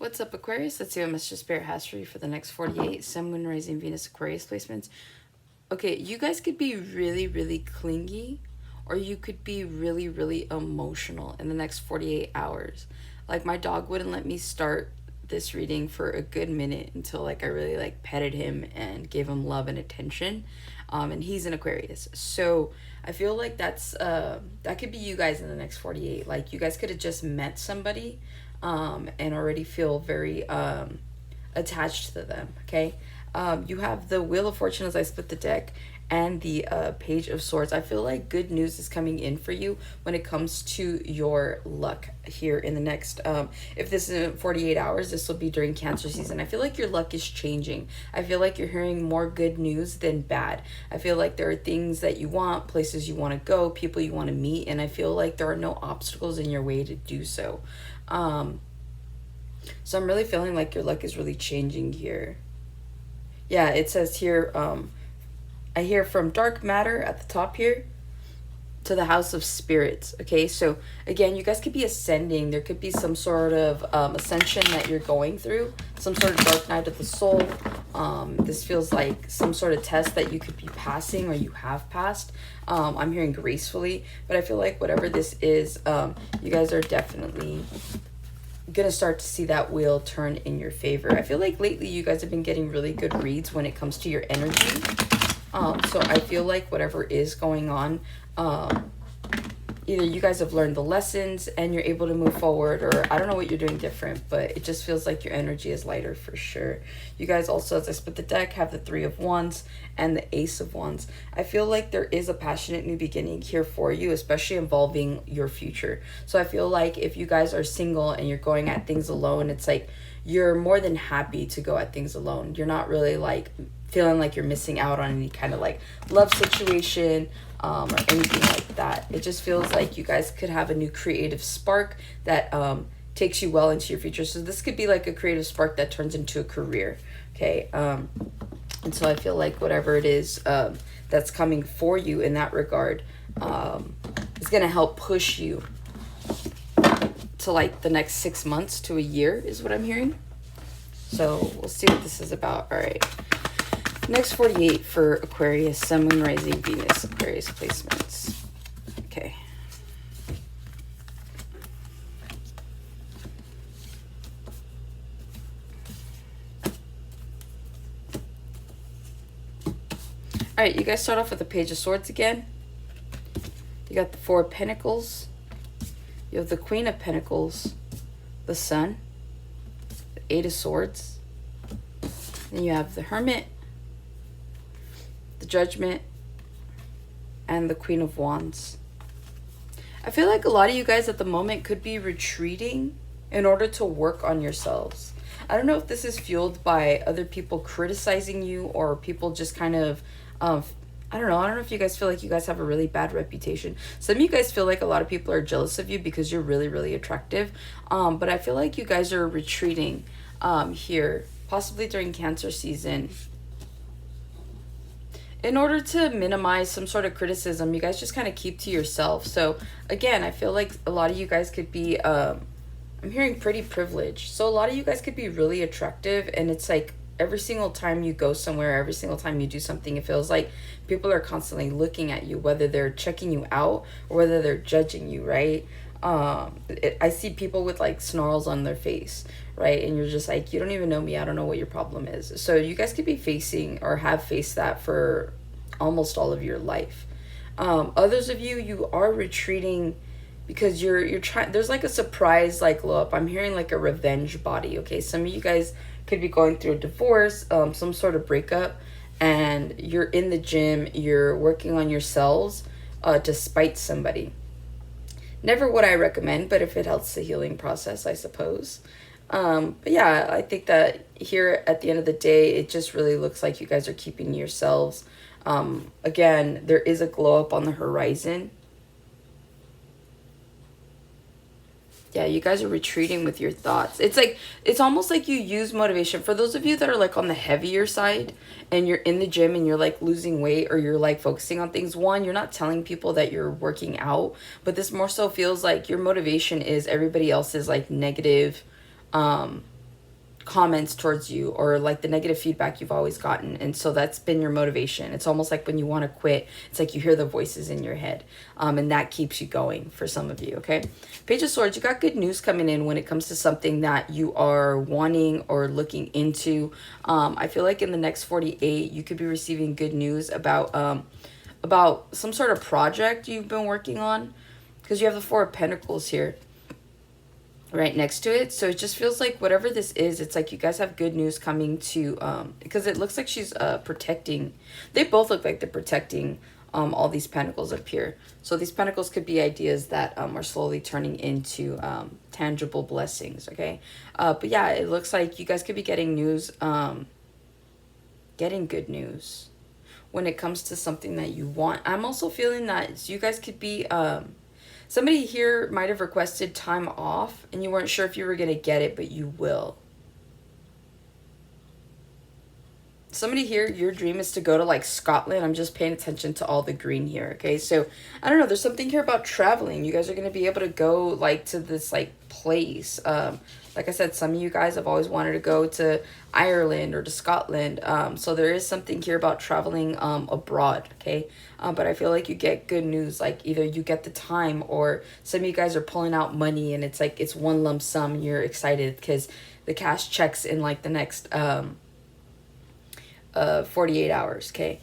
What's up, Aquarius? Let's see what Mr. Spirit has for you for the next 48 Sun, Moon, Rising, Venus, Aquarius placements. Okay, you guys could be really, really clingy, or you could be really, really emotional in the next 48 hours. Like, my dog wouldn't let me start this reading for a good minute until, like, I really, like, petted him and gave him love and attention. And he's an Aquarius. So I feel like that could be you guys in the next 48. Like, you guys could have just met somebody and already feel very attached to them. Okay, you have the Wheel of Fortune as I split the deck, and the Page of Swords. I feel like good news is coming in for you when it comes to your luck here in the next, if this isn't 48 hours, this will be during Cancer season. I feel like your luck is changing. I feel like you're hearing more good news than bad. I feel like there are things that you want, places you want to go, people you want to meet, and I feel like there are no obstacles in your way to do so. So I'm really feeling like your luck is really changing here. Yeah, it says here, I hear from dark matter at the top here to the house of spirits. Okay, so again, you guys could be ascending. There could be some sort of ascension that you're going through, some sort of dark night of the soul. This feels like some sort of test that you could be passing or you have passed. I'm hearing gracefully, but I feel like whatever this is, you guys are definitely gonna start to see that wheel turn in your favor. I feel like lately you guys have been getting really good reads when it comes to your energy. So I feel like whatever is going on, either you guys have learned the lessons and you're able to move forward, or I don't know what you're doing different, but it just feels like your energy is lighter for sure. You guys also, as I split the deck, have the Three of Wands and the Ace of Wands. I feel like there is a passionate new beginning here for you, especially involving your future. So I feel like if you guys are single and you're going at things alone, it's like you're more than happy to go at things alone. You're not really like feeling like you're missing out on any kind of like love situation or anything like that. It just feels like you guys could have a new creative spark that takes you well into your future. So this could be like a creative spark that turns into a career. Okay, and so I feel like whatever it is that's coming for you in that regard is going to help push you to like the next 6 months to a year is what I'm hearing. So we'll see what this is about. All right. Next 48 for Aquarius, Sun, Moon, Rising, Venus, Aquarius placements. Okay. All right, you guys start off with the Page of Swords again. You got the Four of Pentacles. You have the Queen of Pentacles, the Sun, the Eight of Swords. Then you have the Hermit, the Judgment, and the Queen of Wands. I feel like a lot of you guys at the moment could be retreating in order to work on yourselves. I don't know if this is fueled by other people criticizing you or people just kind of, I don't know if you guys feel like you guys have a really bad reputation. Some of you guys feel like a lot of people are jealous of you because you're really, really attractive. But I feel like you guys are retreating here, possibly during Cancer season, in order to minimize some sort of criticism. You guys just kind of keep to yourself. So again, I feel like a lot of you guys could be, I'm hearing pretty privileged. So a lot of you guys could be really attractive, and it's like every single time you go somewhere, every single time you do something, it feels like people are constantly looking at you, whether they're checking you out or whether they're judging you, right? I see people with like snarls on their face, right? And you're just like, you don't even know me. I don't know what your problem is. So you guys could be facing or have faced that for almost all of your life. Others of you, you are retreating because you're trying, there's like a surprise like glow up. I'm hearing like a revenge body. Okay, some of you guys could be going through a divorce, some sort of breakup, and you're in the gym, you're working on yourselves to spite somebody. Never would I recommend, but if it helps the healing process, I suppose. But yeah, I think that here at the end of the day, it just really looks like you guys are keeping yourselves. Again, there is a glow up on the horizon. Yeah, you guys are retreating with your thoughts. It's like, it's almost like you use motivation. For those of you that are like on the heavier side and you're in the gym and you're like losing weight or you're like focusing on things, one, you're not telling people that you're working out, but this more so feels like your motivation is everybody else's like negative comments towards you, or like the negative feedback you've always gotten, and so that's been your motivation. It's almost like when you want to quit, it's like you hear the voices in your head, and that keeps you going for some of you. Okay, Page of Swords, you got good news coming in when it comes to something that you are wanting or looking into. I feel like in the next 48 you could be receiving good news about some sort of project you've been working on, because you have the Four of Pentacles here right next to it. So it just feels like whatever this is, it's like you guys have good news coming to, because it looks like she's protecting, they both look like they're protecting all these pentacles up here. So these pentacles could be ideas that are slowly turning into tangible blessings. Okay, but yeah, it looks like you guys could be getting news, getting good news when it comes to something that you want. I'm also feeling that you guys could be somebody here might have requested time off and you weren't sure if you were going to get it, but you will. Somebody here, your dream is to go to like Scotland. I'm just paying attention to all the green here. Okay, so I don't know, there's something here about traveling. You guys are going to be able to go like to this like place. Like I said, some of you guys have always wanted to go to Ireland or to Scotland. So there is something here about traveling abroad, okay? But I feel like you get good news, like either you get the time, or some of you guys are pulling out money and it's like it's one lump sum and you're excited because the cash checks in like the next 48 hours, okay?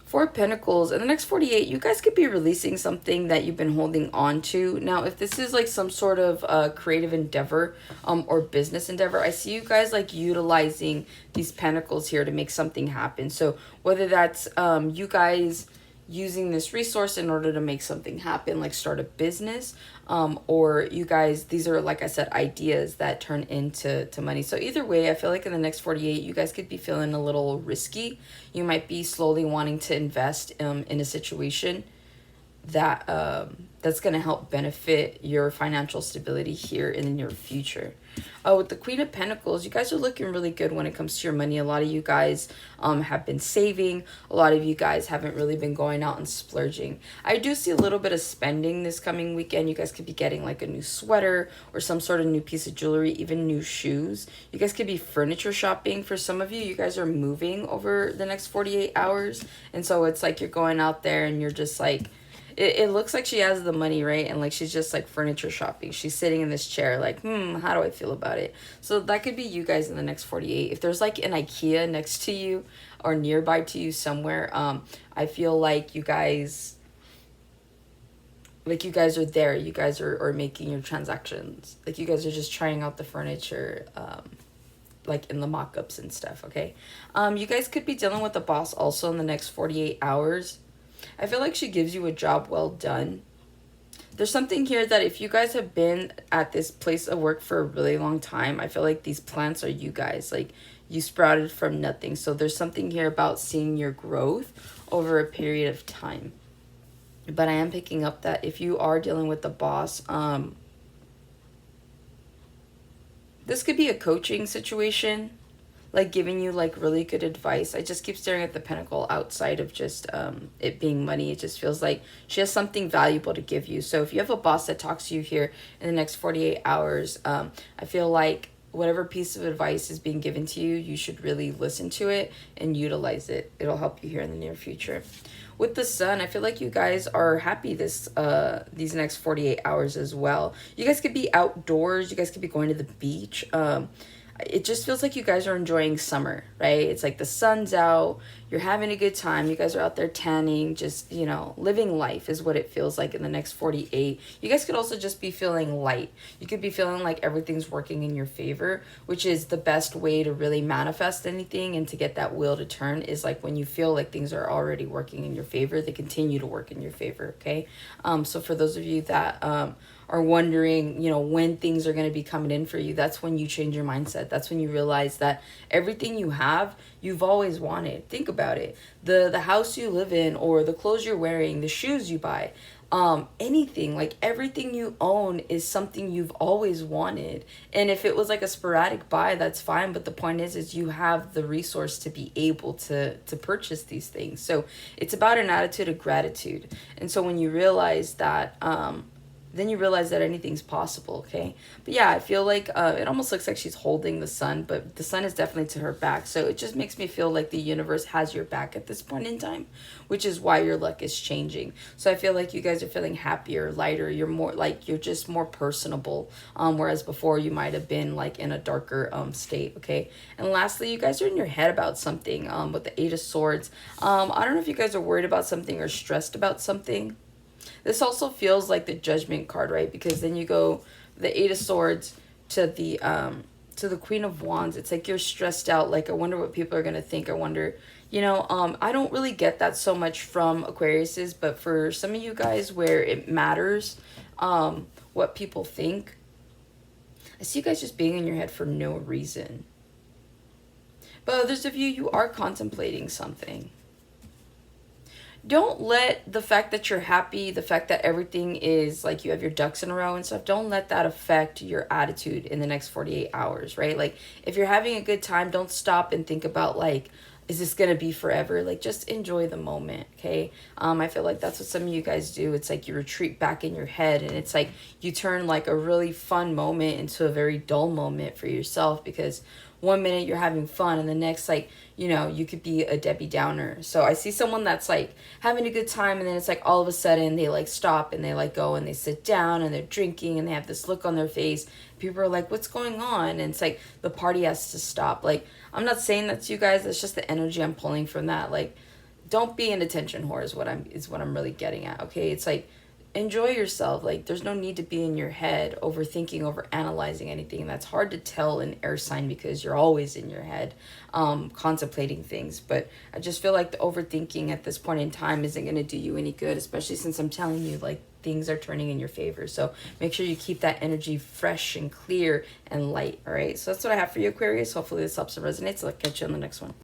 Four of Pentacles, in the next 48, you guys could be releasing something that you've been holding on to. Now, if this is like some sort of creative endeavor or business endeavor, I see you guys like utilizing these pentacles here to make something happen. So whether that's you guys using this resource in order to make something happen, like start a business, or you guys, these are, like I said, ideas that turn into money. So either way, I feel like in the next 48, you guys could be feeling a little risky. You might be slowly wanting to invest in a situation that that's going to help benefit your financial stability here in the near future. With the Queen of Pentacles, you guys are looking really good when it comes to your money. A lot of you guys have been saving. A lot of you guys haven't really been going out and splurging. I do see a little bit of spending this coming weekend. You guys could be getting like a new sweater or some sort of new piece of jewelry, even new shoes. You guys could be furniture shopping. For some of you, you guys are moving over the next 48 hours. And so it's like you're going out there and you're just like, it looks like she has the money, right? And like she's just like furniture shopping. She's sitting in this chair like, how do I feel about it? So that could be you guys in the next 48. If there's like an IKEA next to you or nearby to you somewhere, I feel like you guys are there. You guys are making your transactions. Like you guys are just trying out the furniture, like in the mock-ups and stuff, okay? You guys could be dealing with the boss also in the next 48 hours. I feel like she gives you a job well done. There's something here that if you guys have been at this place of work for a really long time, I feel like these plants are you guys. Like you sprouted from nothing. So there's something here about seeing your growth over a period of time. But I am picking up that if you are dealing with the boss, this could be a coaching situation, like giving you like really good advice. I just keep staring at the pentacle outside of just it being money. It just feels like she has something valuable to give you. So if you have a boss that talks to you here in the next 48 hours, I feel like whatever piece of advice is being given to you, you should really listen to it and utilize it. It'll help you here in the near future. With the sun, I feel like you guys are happy these next 48 hours as well. You guys could be outdoors. You guys could be going to the beach. It just feels like you guys are enjoying summer, right? It's like the sun's out, you're having a good time, you guys are out there tanning, just, you know, living life is what it feels like in the next 48. You guys could also just be feeling light. You could be feeling like everything's working in your favor, which is the best way to really manifest anything and to get that wheel to turn, is like when you feel like things are already working in your favor, they continue to work in your favor, okay? So for those of you that are wondering, you know, when things are going to be coming in for you, that's when you change your mindset. That's when you realize that everything you have, you've always wanted. Think about it. The house you live in, or the clothes you're wearing, the shoes you buy, anything, like everything you own is something you've always wanted. And if it was like a sporadic buy, that's fine. But the point is you have the resource to be able to purchase these things. So it's about an attitude of gratitude. And so when you realize that, then you realize that anything's possible, okay? But yeah, I feel like it almost looks like she's holding the sun, but the sun is definitely to her back. So it just makes me feel like the universe has your back at this point in time, which is why your luck is changing. So I feel like you guys are feeling happier, lighter. You're more like, you're just more personable. Whereas before you might have been like in a darker state, okay? And lastly, you guys are in your head about something with the Eight of Swords. I don't know if you guys are worried about something or stressed about something. This also feels like the Judgment card, right? Because then you go the Eight of Swords to the Queen of Wands. It's like you're stressed out. Like, I wonder what people are going to think. I wonder, you know, I don't really get that so much from Aquariuses, but for some of you guys where it matters what people think, I see you guys just being in your head for no reason. But others of you, you are contemplating something. Don't let the fact that you're happy, the fact that everything is like you have your ducks in a row and stuff, don't let that affect your attitude in the next 48 hours, right? Like, if you're having a good time, don't stop and think about like, is this gonna be forever? Like, just enjoy the moment, okay? I feel like that's what some of you guys do. It's like you retreat back in your head, and it's like you turn like a really fun moment into a very dull moment for yourself, because one minute you're having fun and the next, like, you know, you could be a Debbie Downer. So I see someone that's like having a good time, and then it's like all of a sudden they like stop and they like go and they sit down and they're drinking and they have this look on their face. People are like, what's going on? And it's like the party has to stop. Like, I'm not saying that's you guys, that's just the energy I'm pulling from that. Like, don't be an attention whore is what I'm really getting at, okay? It's like, enjoy yourself. Like, there's no need to be in your head overthinking, over analyzing anything. That's hard to tell an air sign because you're always in your head contemplating things. But I just feel like the overthinking at this point in time isn't going to do you any good, especially since I'm telling you like things are turning in your favor. So make sure you keep that energy fresh and clear and light. All right, so that's what I have for you, Aquarius. Hopefully this helps and resonates. I'll catch you on the next one.